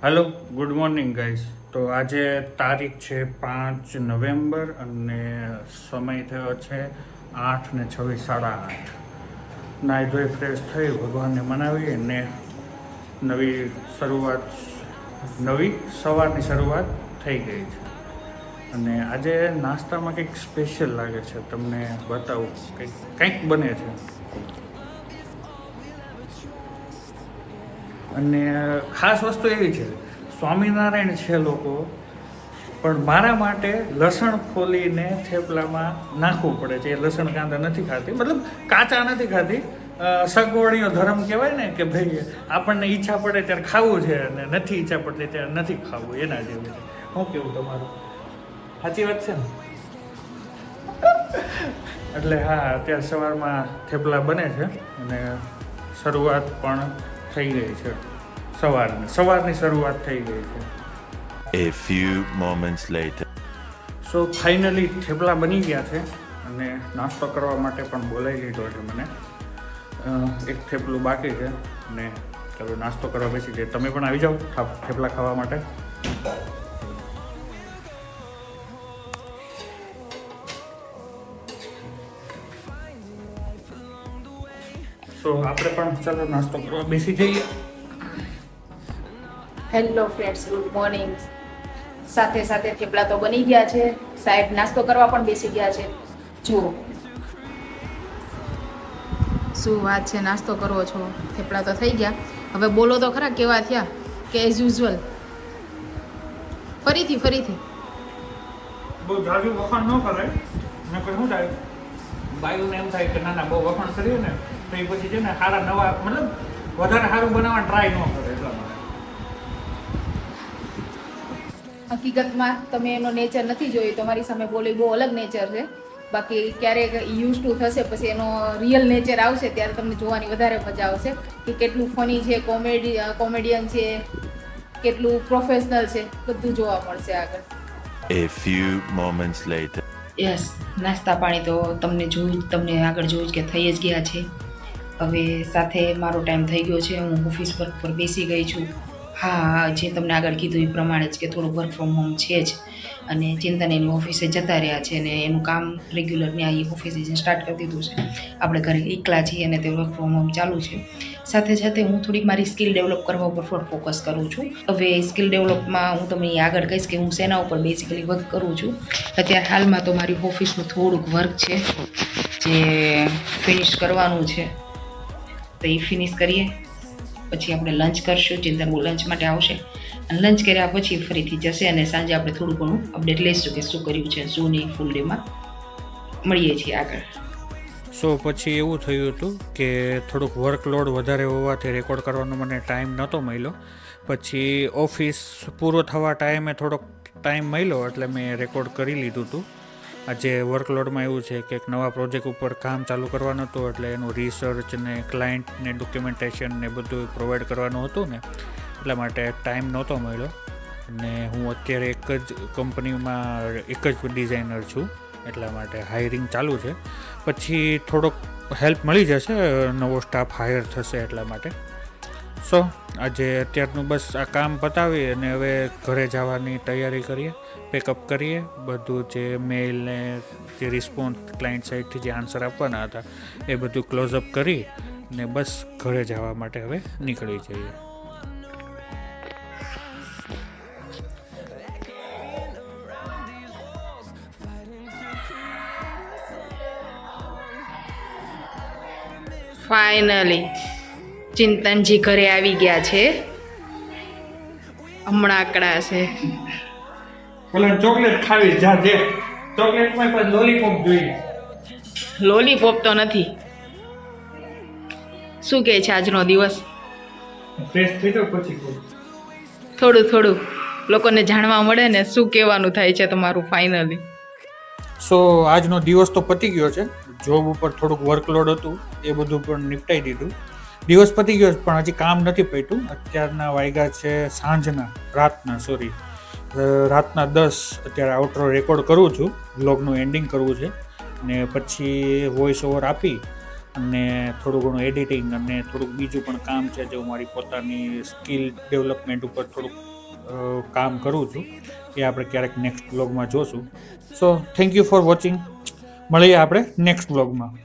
Hello, good morning guys. તો આજે તારીખ છે 5 નવેમ્બર અને સમય થયો છે 8:26, 8:30. નાહી ધોઈ ફ્રેશ થઈ ભગવાનને મનાવી અને નવી સવારની શરૂઆત થઈ ગઈ છે. અને આજે નાસ્તામાં કંઈક સ્પેશિયલ લાગે છે, તમને બતાવું. કંઈક બને છે અને ખાસ વસ્તુ એવી છે, સ્વામિનારાયણ છે લોકો, પણ મારા માટે લસણ ફોલીને થેપલામાં નાખવું પડે છે. એ લસણ કાંદા નથી ખાતી, મતલબ કાચા નથી ખાતી. સગવડીયો ધર્મ કહેવાય ને, કે ભાઈ આપણને ઈચ્છા પડે ત્યારે ખાવું છે અને નથી ઈચ્છા પડતી ત્યારે નથી ખાવું, એના જેવું છે. શું કેવું તમારું? સાચી વાત છે ને? એટલે હા, અત્યારે સવારમાં થેપલા બને છે અને શરૂઆત પણ થઈ ગઈ છે. સવારની શરૂઆત થઈ ગઈ છે. A few moments later. So finally thepla બની ગયા છે અને નાસ્તો કરવા માટે પણ બોલાવી લીધો છે મને. એક થેપલું બાકી છે અને ચાલો નાસ્તો કરવા બેસી જાય. તમે પણ આવી જાઓ થેપલા ખાવા માટે. સો આપણે પણ ચાલો નાસ્તો કરવા બેસી જઈએ. Hello friends, good morning. સાથે સાથે થેપલા તો બની ગયા છે, સાહેબ નાસ્તો કરવા પણ બેસી ગયા છે. જુઓ શું વાત છે, નાસ્તો કરવો છો, થેપલા તો થઈ ગયા. હવે બોલો તો ખરા કેવા થયા, કે એઝ યુઝ્યુઅલ. ફરીથી બહુ જાજુ વખાણ ન કરાય, મેં કહ્યું શું થાય, બાયુને એમ થાય કે ના ના બહુ વખાણ કરીએ ને તો એ પછી છે ને સારા નવા, મતલબ વધારે સારું બનાવવા ટ્રાય ન કરે. એટલા માટે હકીકતમાં તમે એનો નેચર નથી જોયું, તમારી સામે બોલી બહુ અલગ નેચર છે. બાકી ક્યારેક યુઝ ટુ થશે પછી એનો રિયલ નેચર આવશે ત્યારે તમને જોવાની વધારે મજા આવશે કે કેટલું ફની છે, કોમેડિયન છે, કેટલું પ્રોફેશનલ છે, બધું જોવા મળશે આગળ. A few moments later. Yes, નાસ્તા પાણી તો તમને આગળ જોયું કે થઈ જ ગયા છે. હવે સાથે મારો ટાઈમ થઈ ગયો છે, હું ઓફિસ વર્ક પર બેસી ગઈ છું. હા, જે તમને આગળ કીધું એ પ્રમાણે જ કે થોડું વર્ક ફ્રોમ હોમ છે જ, અને ચિંતન એની ઓફિસે જતા રહ્યા છે અને એનું કામ રેગ્યુલરની આ ઓફિસે જે સ્ટાર્ટ કરી દીધું છે. આપણે ઘરે એકલા છીએ અને તે વર્ક ફ્રોમ હોમ ચાલુ છે. સાથે સાથે હું થોડીક મારી સ્કિલ ડેવલપ કરવા ઉપર ફોકસ કરું છું. હવે સ્કિલ ડેવલપમાં હું તમને આગળ કહીશ કે હું શેના ઉપર બેઝિકલી વર્ક કરું છું. અત્યારે હાલમાં તો મારી ઓફિસનું થોડુંક વર્ક છે જે ફિનિશ કરવાનું છે, તો એ ફિનિશ કરીએ પછી આપણે લંચ કરશું. ચિંતન લંચ માટે આવશે અને લંચ કર્યા પછી ફરીથી જશે અને સાંજે આપણે થોડું ઘણું અપડેટ લઈશું કે શું કર્યું છે, શું નહીં. ફૂલ ડેમાં મળીએ છીએ આગળ. સો પછી એવું થયું હતું કે થોડુંક વર્કલોડ વધારે હોવાથી રેકોર્ડ કરવાનો મને ટાઈમ નહોતો મળ્યો. પછી ઓફિસ પૂરો થવા ટાઈમે થોડોક ટાઈમ મળ્યો એટલે મેં રેકોર્ડ કરી લીધું હતું. આજે વર્કલોડમાં એવું છે કે એક નવા પ્રોજેક્ટ ઉપર કામ ચાલુ કરવાનું હતું, એટલે એનું રિસર્ચ ને ક્લાયન્ટને ડોક્યુમેન્ટેશન ને બધું પ્રોવાઈડ કરવાનું હતું ને, એટલા માટે ટાઈમ નહોતો મળ્યો. અને હું અત્યારે એક જ કંપનીમાં એક જ ડિઝાઇનર છું, એટલા માટે હાયરિંગ ચાલુ છે. પછી થોડોક હેલ્પ મળી જશે, નવો સ્ટાફ હાયર થશે એટલા માટે. સો આજે અત્યારનું બસ આ કામ પતાવી અને હવે ઘરે જવાની તૈયારી કરીએ, પેકઅપ કરીએ. બધું જે મેઇલ ને જે રિસ્પોન્સ ક્લાયન્ટ સાઇડથી જે આન્સર આપવાના હતા એ બધું ક્લોઝઅપ કરી ને બસ ઘરે જવા માટે હવે નીકળી જઈએ. ફાઇનલી ચિંતનજી ઘરે આવી ગયા છે. હમણાં આકડા છે. પેલા ચોકલેટ ખાવી જાજે, ચોકલેટમાં પણ લોલીપોપ જોઈએ. લોલીપોપ તો નથી. શું કહે છે આજનો દિવસ? ફ્રેશ થઈ જાવ પછી થોડું લોકોને જાણવા મળે ને શું કહેવાનું થાય છે તમારું ફાઇનલી. સો આજનો દિવસ તો પતી ગયો છે. જોબ ઉપર થોડુંક વર્કલોડ હતું એ બધું પણ નિપટાઈ દીધું. દિવસ પતી ગયો પણ હજી કામ નથી પત્યું. અત્યારના વાગ્યા છે રાતના 10. અત્યારે આઉટરો રેકોર્ડ કરું છું, વ્લોગનું એન્ડિંગ કરવું છે ને પછી વોઇસ ઓવર આપી અને થોડું ઘણું એડિટિંગ અને થોડુંક બીજું પણ કામ છે જે હું મારી પોતાની સ્કિલ ડેવલપમેન્ટ ઉપર થોડુંક કામ કરું છું. એ આપણે ક્યારેક નેક્સ્ટ વ્લોગમાં જોશું. So thank you for watching. મળીએ આપણે નેક્સ્ટ વ્લોગમાં.